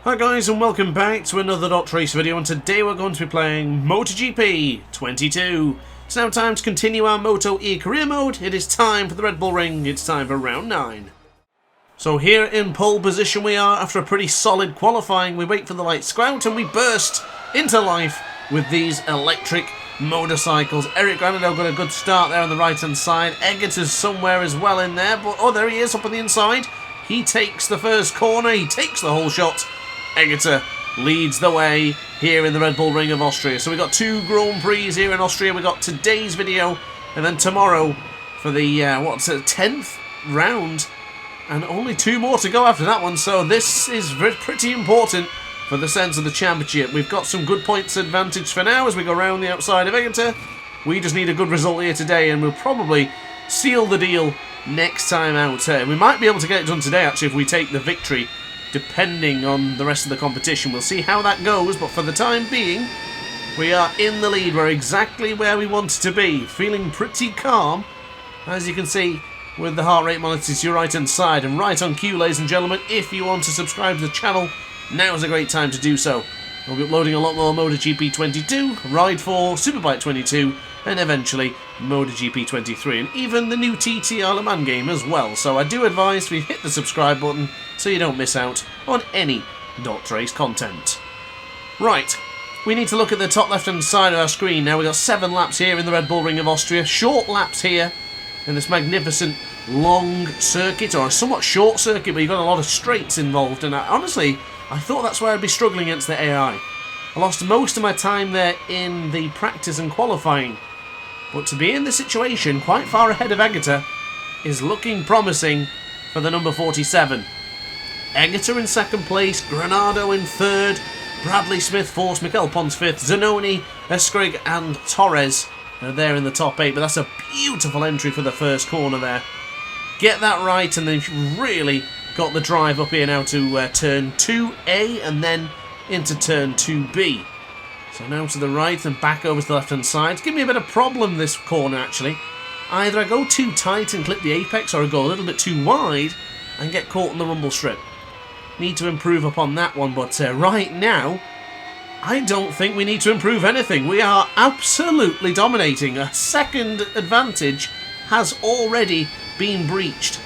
Hi guys, and welcome back to another DrAce video, and today we're going to be playing MotoGP 22. It's now time to continue our MotoE career mode. It is time for the Red Bull Ring. It's time for round 9. So here in pole position we are after a pretty solid qualifying. We wait for the lights to go out and we burst into life with these electric motorcycles. Eric Granado got a good start there on the right hand side. Eggert is somewhere as well in there, but oh, there he is up on the inside. He takes the first corner, he takes the whole shot. Eggert leads the way here in the Red Bull Ring of Austria. So we've got 2 Grand Prix here in Austria. We've got today's video and then tomorrow for the 10th round, and only 2 more to go after that one. So this is pretty important for the sense of the championship. We've got some good points advantage for now as we go around the outside of Eggert. We just need a good result here today and we'll probably seal the deal next time out. We might be able to get it done today actually if we take the victory, depending on the rest of the competition. We'll see how that goes, but for the time being, we are in the lead. We're exactly where we wanted to be. Feeling pretty calm, as you can see, with the heart rate monitors to your right hand side. And right on cue, ladies and gentlemen, if you want to subscribe to the channel, now is a great time to do so. We'll be uploading a lot more MotoGP 22, Ride 4, Superbike 22, and eventually MotoGP 23, and even the new TT Isle of Man game as well. So I do advise you hit the subscribe button so you don't miss out on any DrAce content. Right, we need to look at the top left hand side of our screen now. We've got 7 laps here in the Red Bull Ring of Austria, short laps here in this magnificent long circuit, or a somewhat short circuit, but you've got a lot of straights involved, and honestly, I thought that's where I'd be struggling against the AI. I lost most of my time there in the practice and qualifying, but to be in this situation quite far ahead of Eggert is looking promising for the number 47. Eggert in second place, Granado in third, Bradley Smith fourth, Mikel Pons fifth, Zanoni, Escrig and Torres are there in the top 8, but that's a beautiful entry for the first corner there. Get that right and then you've really got the drive up here now to turn 2A and then into turn 2B. So now to the right and back over to the left hand side. Give me a bit of problem this corner actually. Either I go too tight and clip the apex, or I go a little bit too wide and get caught in the rumble strip. Need to improve upon that one, but right now I don't think we need to improve anything. We are absolutely dominating. A second advantage has already been breached.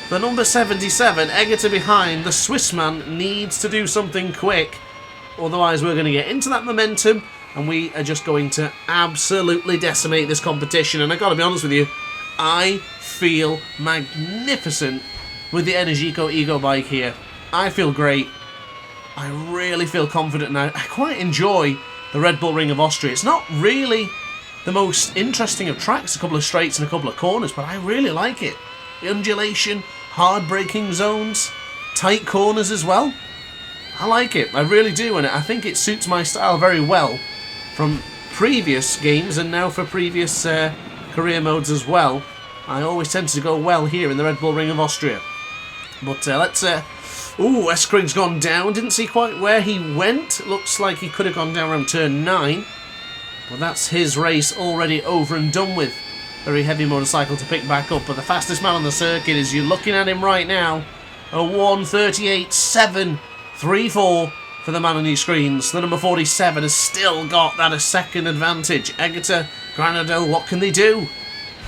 The number 77, Eggert behind, the Swiss man needs to do something quick. Otherwise we're going to get into that momentum and we are just going to absolutely decimate this competition. And I gotta be honest with you, I feel magnificent with the Energico Ego bike here. I feel great. I really feel confident now. I quite enjoy the Red Bull Ring of Austria. It's not really the most interesting of tracks, a couple of straights and a couple of corners, but I really like it. The undulation, hard braking zones, tight corners as well. I like it, I really do, and I think it suits my style very well from previous games and now for previous career modes as well. I always tend to go well here in the Red Bull Ring of Austria. But let's... Ooh, Eskrig's gone down. Didn't see quite where he went. Looks like he could have gone down around turn 9. Well, that's his race already over and done with. Very heavy motorcycle to pick back up, but the fastest man on the circuit is, you're looking at him right now, a 1:38.734 for the man on your screens. The number 47 has still got that a second advantage. Eggert, Granado, what can they do?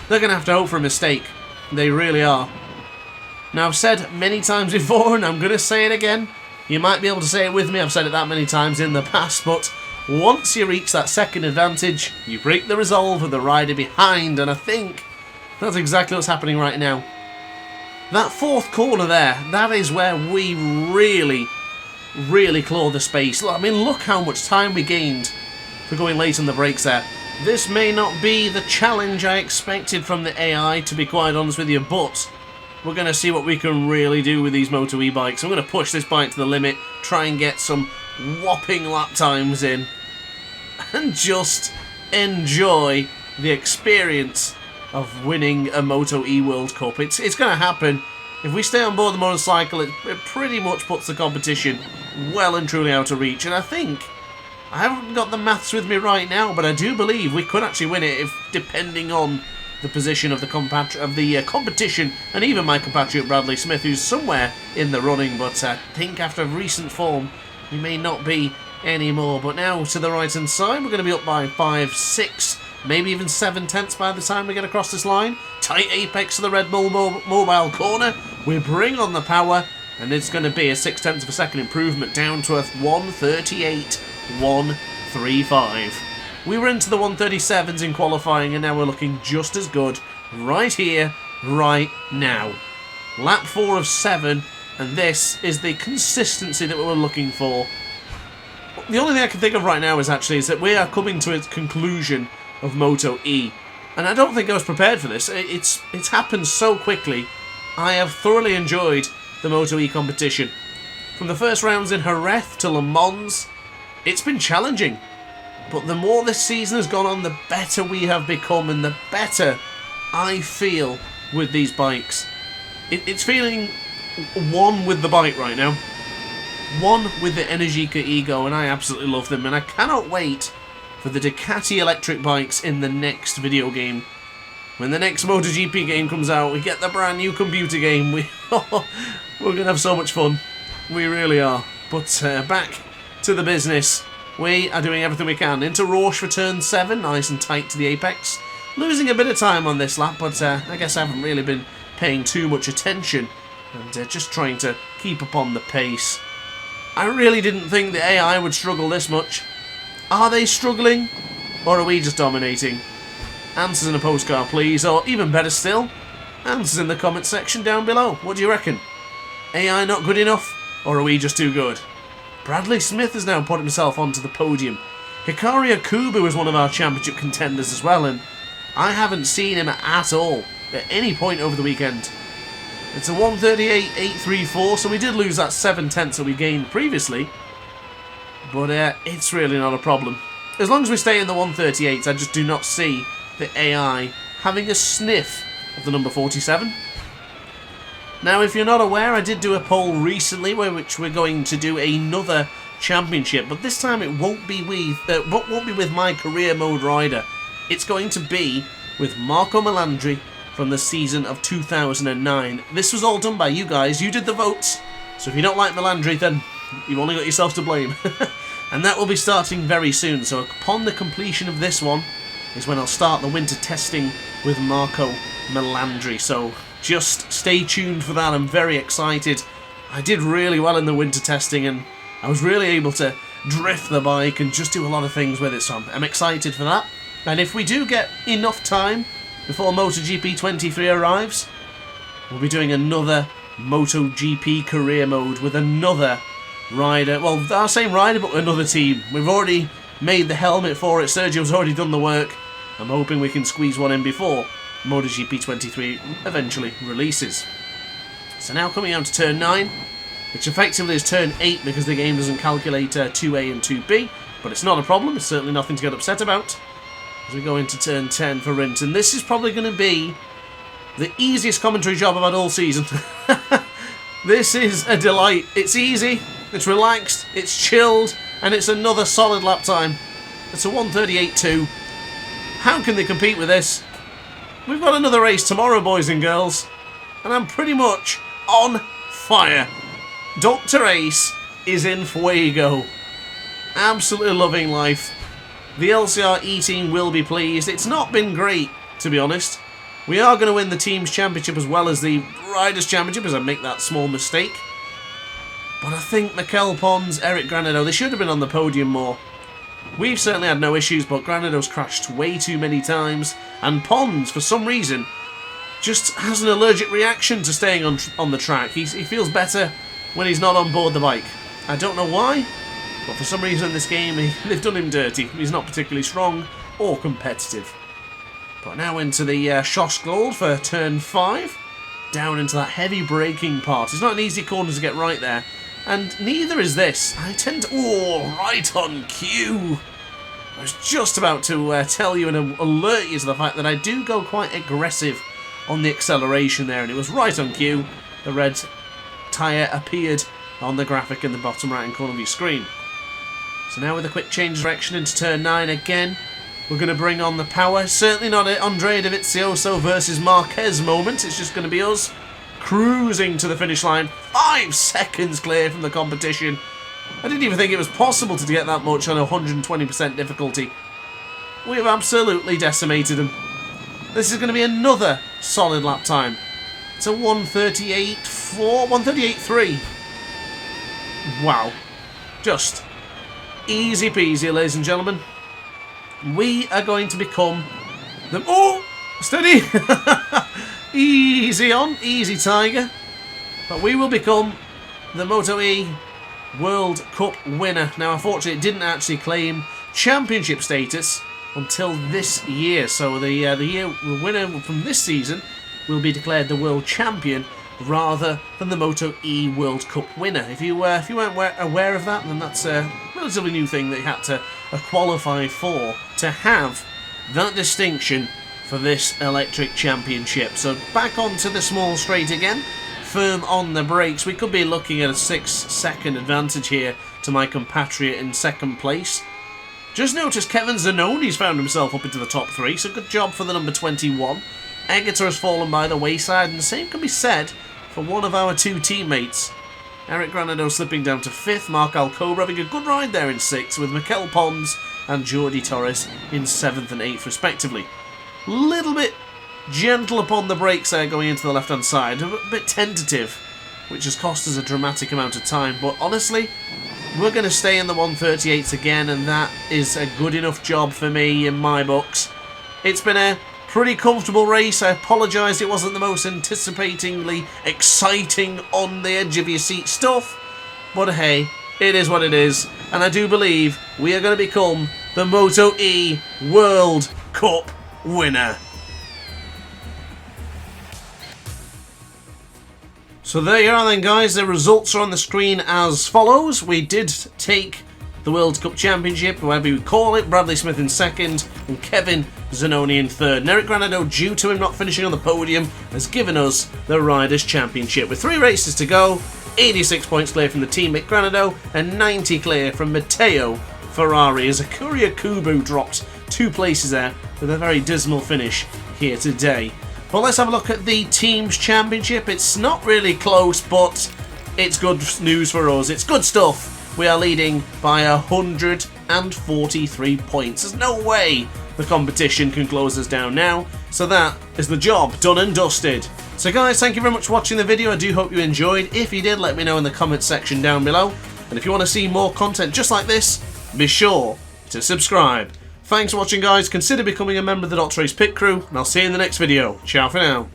They're going to have to hope for a mistake. They really are. Now, I've said many times before, and I'm going to say it again. You might be able to say it with me. I've said it that many times in the past, but once you reach that second advantage, you break the resolve with the rider behind, and I think that's exactly what's happening right now. That fourth corner there, that is where we really claw the space. I mean, look how much time we gained for going late on the brakes there. This may not be the challenge I expected from the AI, to be quite honest with you, but we're going to see what we can really do with these MotoE bikes. I'm going to push this bike to the limit, try and get some whopping lap times in, and just enjoy the experience of winning a MotoE World Cup. It's going to happen. If we stay on board the motorcycle, it pretty much puts the competition well and truly out of reach. And I think, I haven't got the maths with me right now, but I do believe we could actually win it if, depending on the position of the competition, and even my compatriot Bradley Smith, who's somewhere in the running, but I think after recent form, We may not be anymore. But now to the right-hand side, we're going to be up by 5, 6, maybe even 7 tenths by the time we get across this line. Tight apex of the Red Bull mobile corner. We bring on the power, and it's going to be a 6 tenths of a second improvement down to a 1:38.135. We were into the 1:37s in qualifying, and now we're looking just as good right here, right now. Lap 4 of 7, and this is the consistency that we were looking for. The only thing I can think of right now is that we are coming to a conclusion of MotoE, and I don't think I was prepared for this. It's happened so quickly. I have thoroughly enjoyed the MotoE competition. From the first rounds in Jerez to Le Mans, it's been challenging. But the more this season has gone on, the better we have become, and the better I feel with these bikes. It's feeling one with the bike right now. One with the Energica Ego, and I absolutely love them. And I cannot wait for the Ducati electric bikes in the next video game. When the next MotoGP game comes out, we get the brand new computer game. We're going to have so much fun. We really are. But back to the business. We are doing everything we can. Into Rauch for turn 7, nice and tight to the apex. Losing a bit of time on this lap, but I guess I haven't really been paying too much attention. And just trying to keep up on the pace. I really didn't think the AI would struggle this much. Are they struggling? Or are we just dominating? Answers in a postcard, please. Or even better still, answers in the comment section down below. What do you reckon? AI not good enough? Or are we just too good? Bradley Smith has now put himself onto the podium. Hikari Akuba was one of our championship contenders as well, and I haven't seen him at all at any point over the weekend. It's a 1:38.834, so we did lose that 7 tenths that we gained previously. But it's really not a problem. As long as we stay in the 1:38s, I just do not see the AI having a sniff of the number 47. Now, if you're not aware, I did do a poll recently which we're going to do another championship, but this time it won't be with my career mode rider. It's going to be with Marco Melandri from the season of 2009. This was all done by you guys. You did the votes. So if you don't like Melandri, then you've only got yourself to blame. And that will be starting very soon. So upon the completion of this one is when I'll start the winter testing with Marco Melandri. So just stay tuned for that. I'm very excited. I did really well in the winter testing, and I was really able to drift the bike and just do a lot of things with it. So I'm excited for that. And if we do get enough time before MotoGP 23 arrives, we'll be doing another MotoGP career mode with another rider. Well, our same rider, but another team. We've already made the helmet for it. Sergio's already done the work. I'm hoping we can squeeze one in before MotoGP 23 eventually releases. So now coming on to turn 9, which effectively is turn 8 because the game doesn't calculate 2A and 2B, but it's not a problem. It's certainly nothing to get upset about. As we go into turn 10 for Rinton. This is probably going to be the easiest commentary job I've had all season. This is a delight. It's easy, it's relaxed, it's chilled, and it's another solid lap time. It's a 1:38.2. How can they compete with this? We've got another race tomorrow, boys and girls, and I'm pretty much on fire. DrAce is in fuego. Absolutely loving life. The LCR E team will be pleased. It's not been great, to be honest. We are going to win the Teams Championship as well as the Riders Championship, as I make that small mistake. But I think Mikel Pons, Eric Granado, they should have been on the podium more. We've certainly had no issues, but Granado's crashed way too many times. And Pons, for some reason, just has an allergic reaction to staying on the track. He feels better when he's not on board the bike. I don't know why. But for some reason in this game, they've done him dirty. He's not particularly strong or competitive. But now into the Schlossgold for turn 5. Down into that heavy braking part. It's not an easy corner to get right there. And neither is this. I tend to... Oh, right on cue. I was just about to tell you and alert you to the fact that I do go quite aggressive on the acceleration there. And it was right on cue. The red tyre appeared on the graphic in the bottom right-hand corner of your screen. So now with a quick change of direction into turn 9 again, we're going to bring on the power. Certainly not an Andrea Dovizioso versus Marquez moment. It's just going to be us cruising to the finish line. 5 seconds clear from the competition. I didn't even think it was possible to get that much on 120% difficulty. We have absolutely decimated them. This is going to be another solid lap time. It's a 1:38.4, 1:38.3. Wow. Just easy peasy, ladies and gentlemen. We are going to become the... Oh! Steady! Easy on, easy tiger. But we will become the MotoE World Cup winner. Now, unfortunately, it didn't actually claim championship status until this year. So the winner from this season will be declared the world champion rather than the MotoE World Cup winner. If you weren't aware of that, then that's a relatively new thing that you had to qualify for to have that distinction for this electric championship. So back onto the small straight again, firm on the brakes. We could be looking at a 6-second advantage here to my compatriot in second place. Just noticed Kevin Zannoni's found himself up into the top 3, so good job for the number 21. Egerter has fallen by the wayside, and the same can be said for one of our 2 teammates. Eric Granado slipping down to 5th, Mark Alcoba having a good ride there in 6th, with Mikel Pons and Jordi Torres in 7th and 8th respectively. Little bit gentle upon the brakes there going into the left-hand side, a bit tentative, which has cost us a dramatic amount of time, but honestly, we're going to stay in the 1:38s again, and that is a good enough job for me in my books. It's been a pretty comfortable race. I apologise it wasn't the most anticipatingly exciting on the edge of your seat stuff, but hey, it is what it is, and I do believe we are going to become the MotoE World Cup winner. So there you are then, guys. The results are on the screen as follows. We did take the World Cup Championship, whatever you call it. Bradley Smith in 2nd and Kevin Zannoni in 3rd. And Eric Granado, due to him not finishing on the podium, has given us the Riders' Championship. With 3 races to go, 86 points clear from the team at Granado and 90 clear from Matteo Ferrari, as Akuria Kubu dropped 2 places there with a very dismal finish here today. But let's have a look at the Teams Championship. It's not really close, but it's good news for us. It's good stuff. We are leading by 143 points. There's no way the competition can close us down now. So that is the job done and dusted. So guys, thank you very much for watching the video. I do hope you enjoyed. If you did, let me know in the comments section down below. And if you want to see more content just like this, be sure to subscribe. Thanks for watching, guys. Consider becoming a member of the DrAce pit crew, and I'll see you in the next video. Ciao for now.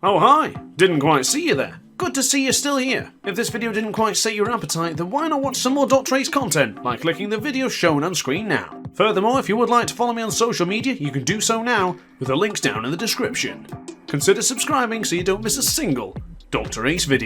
Oh hi, didn't quite see you there. Good to see you still here. If this video didn't quite sate your appetite, then why not watch some more DrAce content by clicking the video shown on screen now. Furthermore, if you would like to follow me on social media, you can do so now with the links down in the description. Consider subscribing so you don't miss a single DrAce video.